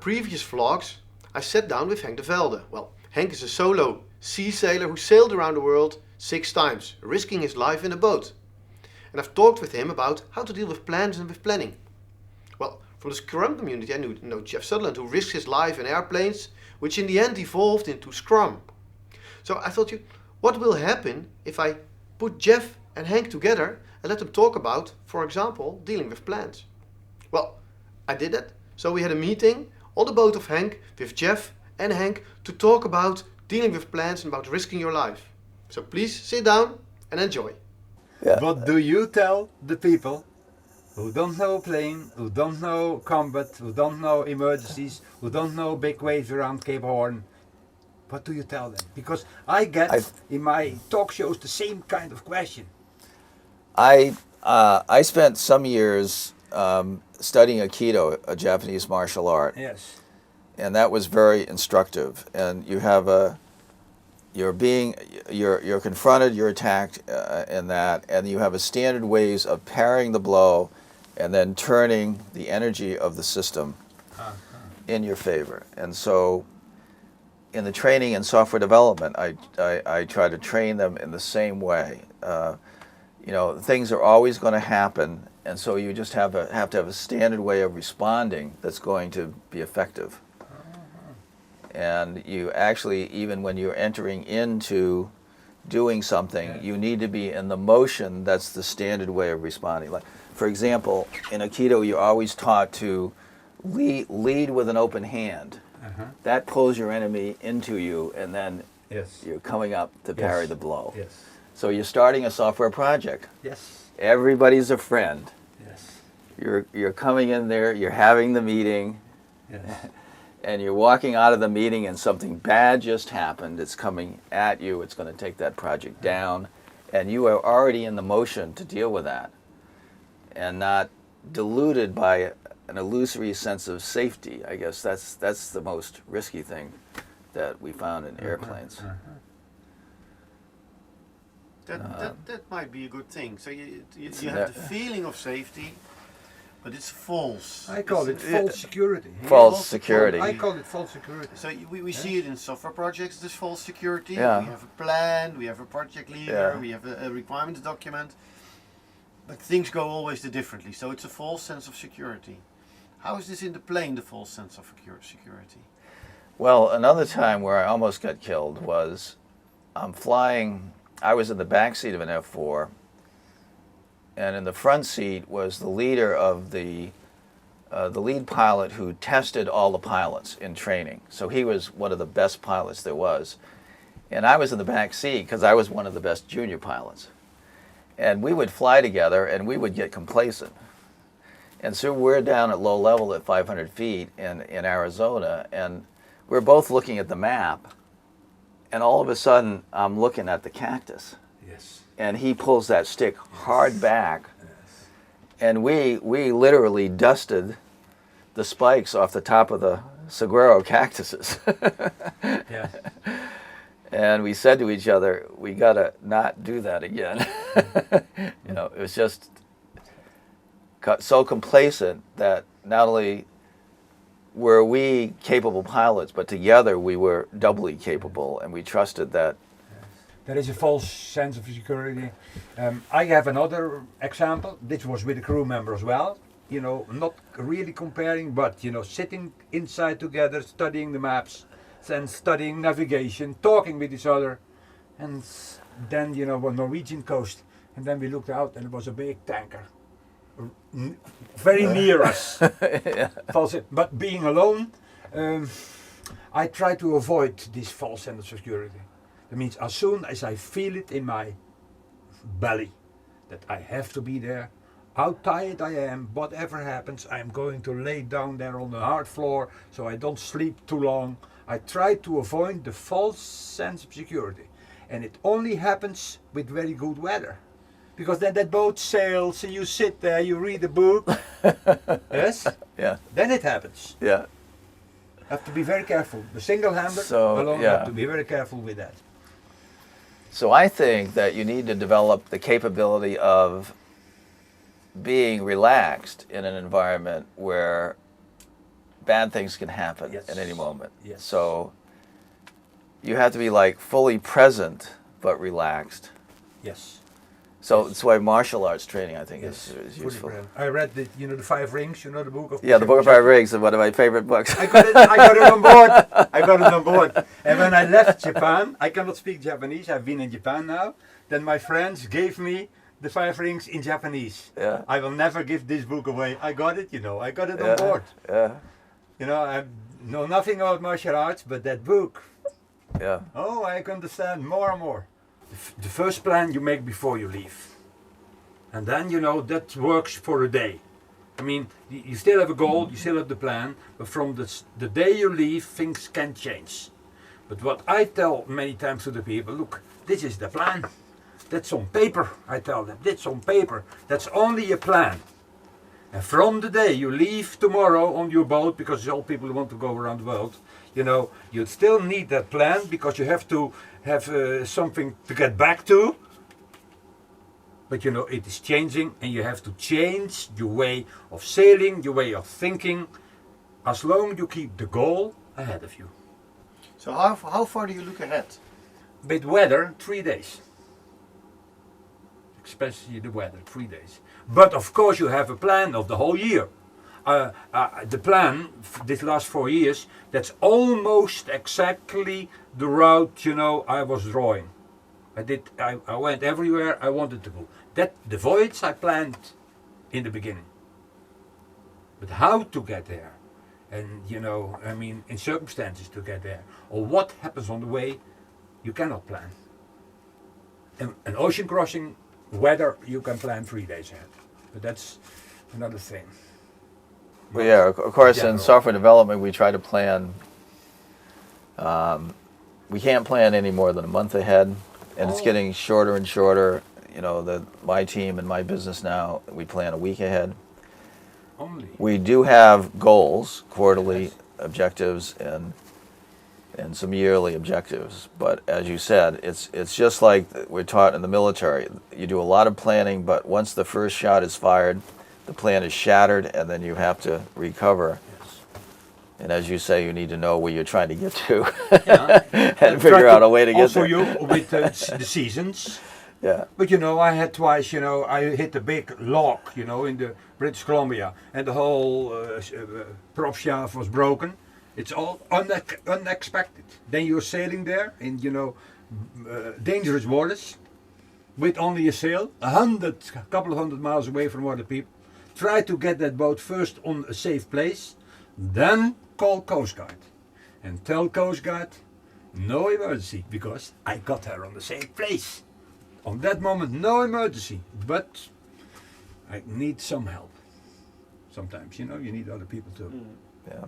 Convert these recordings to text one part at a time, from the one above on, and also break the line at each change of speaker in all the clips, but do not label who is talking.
previous vlogs, I sat down with Henk de Velde. Well, Henk is a solo sea sailor who sailed around the world 6 times, risking his life in a boat. And I've talked with him about how to deal with plans and with planning. Well, from the Scrum community I know Jeff Sutherland, who risked his life in airplanes, which in the end evolved into Scrum. So I thought, what will happen if I put Jeff and Henk together and let them talk about, for example, dealing with plans? Well, I did that. So we had a meeting on the boat of Henk with Jeff and Henk to talk about dealing with plans and about risking your life. So please sit down and enjoy.
Yeah. What do you tell the people who don't know plane, who don't know combat, who don't know emergencies, who don't know big waves around Cape Horn? What do you tell them? Because I get in my talk shows the same kind of question.
I spent some years studying Aikido, a Japanese martial art.
Yes.
And that was very instructive. And you have you're confronted, you're attacked in that, and you have a standard ways of parrying the blow and then turning the energy of the system in your favor. And so in the training and software development, I try to train them in the same way. Things are always going to happen, and so you just have to have a standard way of responding that's going to be effective. And you actually, even when you're entering into doing something, you need to be in the motion that's the standard way of responding. Like, for example, in Aikido, you're always taught to lead with an open hand. That pulls your enemy into you, and then you're coming up to parry the blow.
Yes.
So you're starting a software project.
Yes.
Everybody's a friend.
Yes.
You're coming in there, you're having the meeting.
Yes.
And you're walking out of the meeting and something bad just happened. It's coming at you. It's going to take that project down. And you are already in the motion to deal with that and not deluded by an illusory sense of safety. I guess that's the most risky thing that we found in airplanes.
That might be a good thing. So you have the feeling of safety, but it's false.
I call it false security.
False security.
I call it false security.
So we see it in software projects, this false security.
Yeah.
We have a plan, we have a project leader, we have a requirements document. But things go always differently, so it's a false sense of security. How is this in the plane, the false sense of security?
Well, another time where I almost got killed was I'm flying, I was in the back seat of an F4, and in the front seat was the leader of the lead pilot who tested all the pilots in training. So he was one of the best pilots there was. And I was in the back seat because I was one of the best junior pilots. And we would fly together and we would get complacent. And so we're down at low level at 500 feet in Arizona, and we're both looking at the map, and all of a sudden I'm looking at the cactus.
Yes.
And he pulls that stick hard back, and we literally dusted the spikes off the top of the saguaro cactuses.
Yes.
And we said to each other, we gotta not do that again. It was just so complacent that not only were we capable pilots, but together we were doubly capable, and we trusted that.
There is a false sense of security. I have another example. This was with a crew member as well. Not really comparing, but sitting inside together, studying the maps, and studying navigation, talking with each other, and then on Norwegian coast, and then we looked out and it was a big tanker, very near us.
Yeah.
But being alone, I try to avoid this false sense of security. That means as soon as I feel it in my belly that I have to be there, how tired I am, whatever happens, I'm going to lay down there on the hard floor so I don't sleep too long. I try to avoid the false sense of security. And it only happens with very good weather. Because then that boat sails and you sit there, you read a book. Yes?
Yeah.
Then it happens.
Yeah.
Have to be very careful. The single-hander alone have to be very careful with that.
So I think that you need to develop the capability of being relaxed in an environment where bad things can happen
Yes.
at any moment.
Yes.
So you have to be like fully present but relaxed.
Yes.
So that's why martial arts training, I think, is
Fully
useful.
present. I read the the Five Rings. You know the book of.
Yeah, the Book of Five Rings is one of my favorite books.
I got it on board. I got it on board. And when I left Japan, I cannot speak Japanese. I've been in Japan now. Then my friends gave me the Five Rings in Japanese.
Yeah.
I will never give this book away. I got it, I got it
Yeah,
on board.
yeah,
I know nothing about martial arts, but that book,
yeah.
I can understand more and more. The first plan you make before you leave. And then, that works for a day. I mean, you still have a goal, you still have the plan, but from the day you leave, things can change. But what I tell many times to the people, look, this is the plan. That's on paper, I tell them. That's on paper. That's only a plan. And from the day you leave tomorrow on your boat, because all people want to go around the world, you still need that plan because you have to have something to get back to. But it is changing and you have to change your way of sailing, your way of thinking, as long as you keep the goal ahead of you.
So how far do you look ahead?
With weather, 3 days. Especially the weather, 3 days. But of course you have a plan of the whole year. The plan, this last 4 years, that's almost exactly the route, I was drawing. I went everywhere I wanted to go. The voyage I planned in the beginning. But how to get there, and in circumstances to get there, or what happens on the way, you cannot plan. An ocean crossing, weather, you can plan 3 days ahead. But that's another thing.
Well, yeah, of course, in
General.
software development, we try to plan. We can't plan any more than a month ahead, and it's getting shorter and shorter. My team and my business now, we plan a week ahead.
Only.
We do have goals, quarterly objectives, and some yearly objectives. But as you said, it's just like we're taught in the military. You do a lot of planning, but once the first shot is fired, the plan is shattered, and then you have to recover.
Yes.
And as you say, you need to know where you're trying to get to,
Yeah.
and figure out a way to get
also
there.
you with the seasons.
Yeah,
But I had twice, I hit a big lock, in the British Columbia, and the whole prop shaft was broken. It's all unexpected. Then you're sailing there in, dangerous waters with only a sail, a couple of hundred miles away from other people. Try to get that boat first on a safe place, then call Coast Guard and tell Coast Guard no emergency because I got her on the safe place. On that moment, no emergency, but I need some help. Sometimes, you need other people too.
yeah.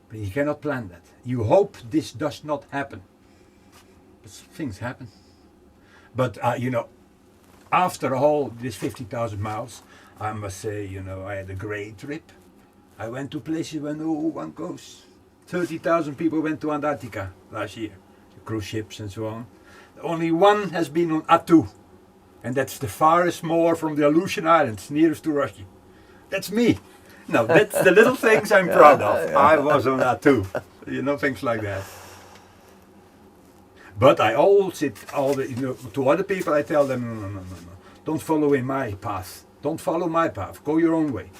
But you cannot plan that. You hope this does not happen. But things happen. But, after this 50,000 miles, I must say, I had a great trip. I went to places where no one goes. 30,000 people went to Antarctica last year. Cruise ships and so on. Only one has been on Attu, and that's the farthest more from the Aleutian Islands, nearest to Russia. That's me. No, that's the little things I'm proud of.
Yeah.
I was on Attu, things like that. But I always to other people I tell them, no, don't follow in my path. Don't follow my path. Go your own way.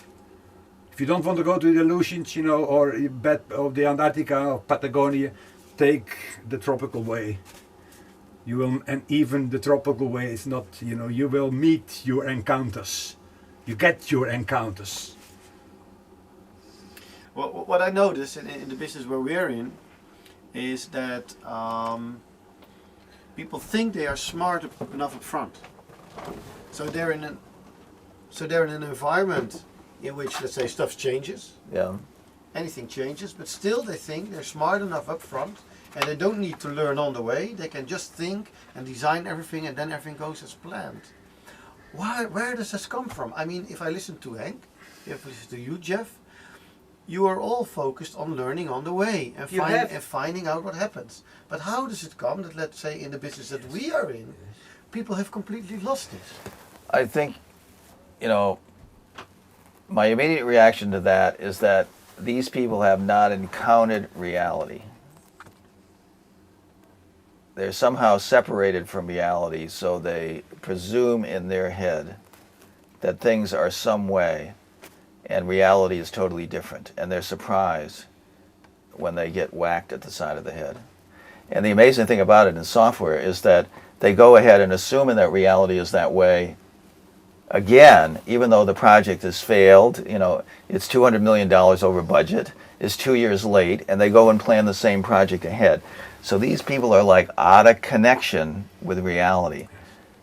If you don't want to go to the Aleutians, or the Antarctica or Patagonia, take the tropical way. You will, and even the tropical way is not, you will meet your encounters. You get your encounters.
What I notice in the business where we're in is that people think they are smart enough up front. So they're in an environment in which, let's say, stuff changes.
Yeah.
Anything changes, but still they think they're smart enough up front and they don't need to learn on the way. They can just think and design everything and then everything goes as planned. Where does this come from? I mean, if I listen to Henk, if I listen to you, Jeff, you are all focused on learning on the way and finding out what happens. But how does it come that, let's say, in the business that we are in, people have completely lost it?
I think, my immediate reaction to that is that these people have not encountered reality. They're somehow separated from reality, so they presume in their head that things are some way and reality is totally different, and they're surprised when they get whacked at the side of the head. And the amazing thing about it in software is that they go ahead and assume that reality is that way again, even though the project has failed, you know, it's $200 million over budget, it's 2 years late, and they go and plan the same project ahead. So these people are like out of connection with reality.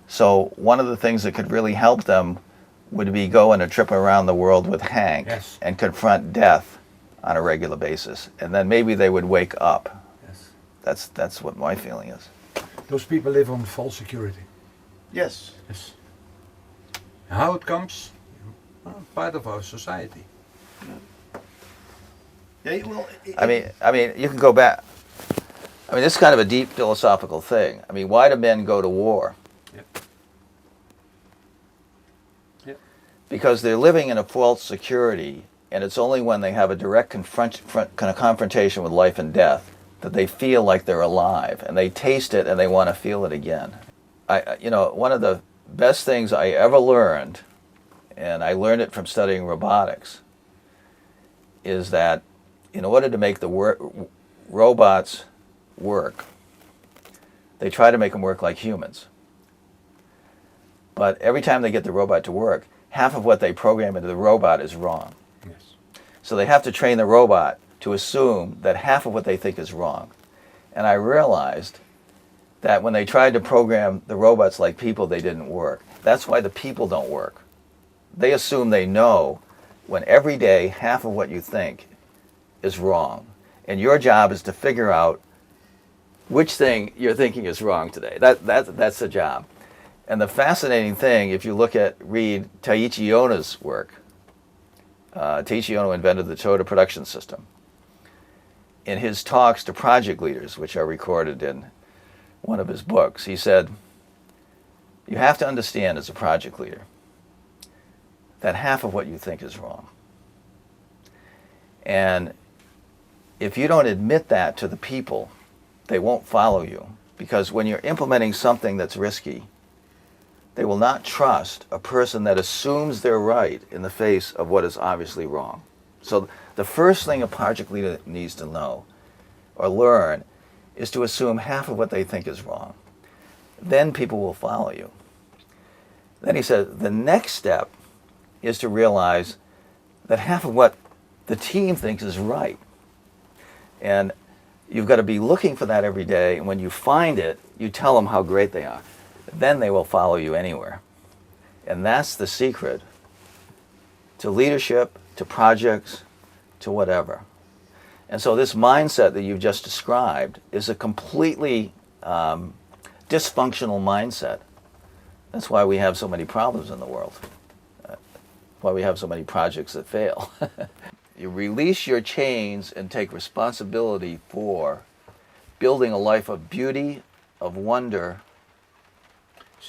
So one of the things that could really help them would be go on a trip around the world with Henk.
Yes.
And confront death on a regular basis. And then maybe they would wake up.
Yes.
That's what my feeling is.
Those people live on false security.
Yes.
Yes. How it comes? Well, part of our society.
Yeah, well,
I mean, you can go back. I mean, this is kind of a deep philosophical thing. I mean, why do men go to war?
Yep. Yep.
Because they're living in a false security, and it's only when they have a direct confrontation with life and death that they feel like they're alive, and they taste it and they want to feel it again. You know, one of the best things I ever learned, and I learned it from studying robotics, is that in order to make the robots work, they try to make them work like humans. But every time they get the robot to work, half of what they program into the robot is wrong.
Yes.
So they have to train the robot to assume that half of what they think is wrong. And I realized that when they tried to program the robots like people, they didn't work. That's why the people don't work. They assume they know when every day half of what you think is wrong. And your job is to figure out which thing you're thinking is wrong today. That's the job. And the fascinating thing, if you read Taiichi Ohno's work, Taiichi Ohno invented the Toyota production system. In his talks to project leaders, which are recorded in one of his books, he said, you have to understand as a project leader that half of what you think is wrong. And if you don't admit that to the people, they won't follow you. Because when you're implementing something that's risky, they will not trust a person that assumes they're right in the face of what is obviously wrong. So the first thing a project leader needs to know or learn is to assume half of what they think is wrong. Then people will follow you. Then he said, the next step is to realize that half of what the team thinks is right. And you've got to be looking for that every day, and when you find it, you tell them how great they are. Then they will follow you anywhere. And that's the secret to leadership, to projects, to whatever. And so this mindset that you've just described is a completely dysfunctional mindset. That's why we have so many problems in the world. Why we have so many projects that fail. You release your chains and take responsibility for building a life of beauty, of wonder,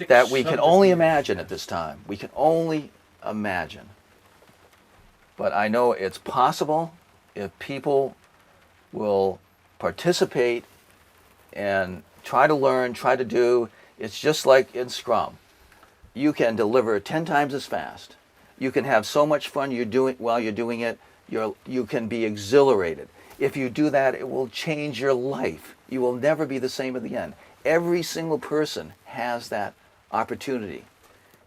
that we can only imagine at this time. We can only imagine. But I know it's possible if people will participate and try to learn, try to do. It's just like in Scrum. You can deliver 10 times as fast. You can have so much fun while you're doing it. You can be exhilarated. If you do that, it will change your life. You will never be the same at the end. Every single person has that opportunity.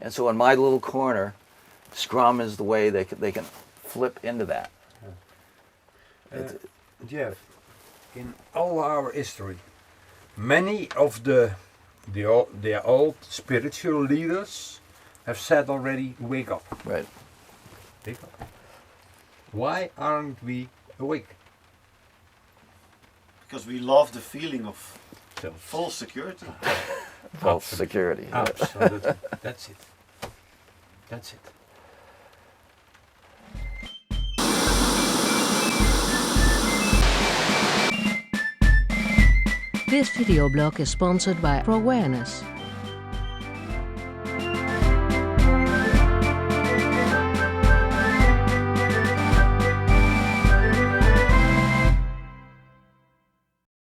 And so in my little corner, Scrum is the way they can flip into that.
Jeff, in all our history, many of the old spiritual leaders have said already, wake up.
Right.
Wake up. Why aren't we awake?
because we love the feeling of full security.
False security. Yeah.
Absolutely. That's it. That's it.
This videoblog is sponsored by Awareness.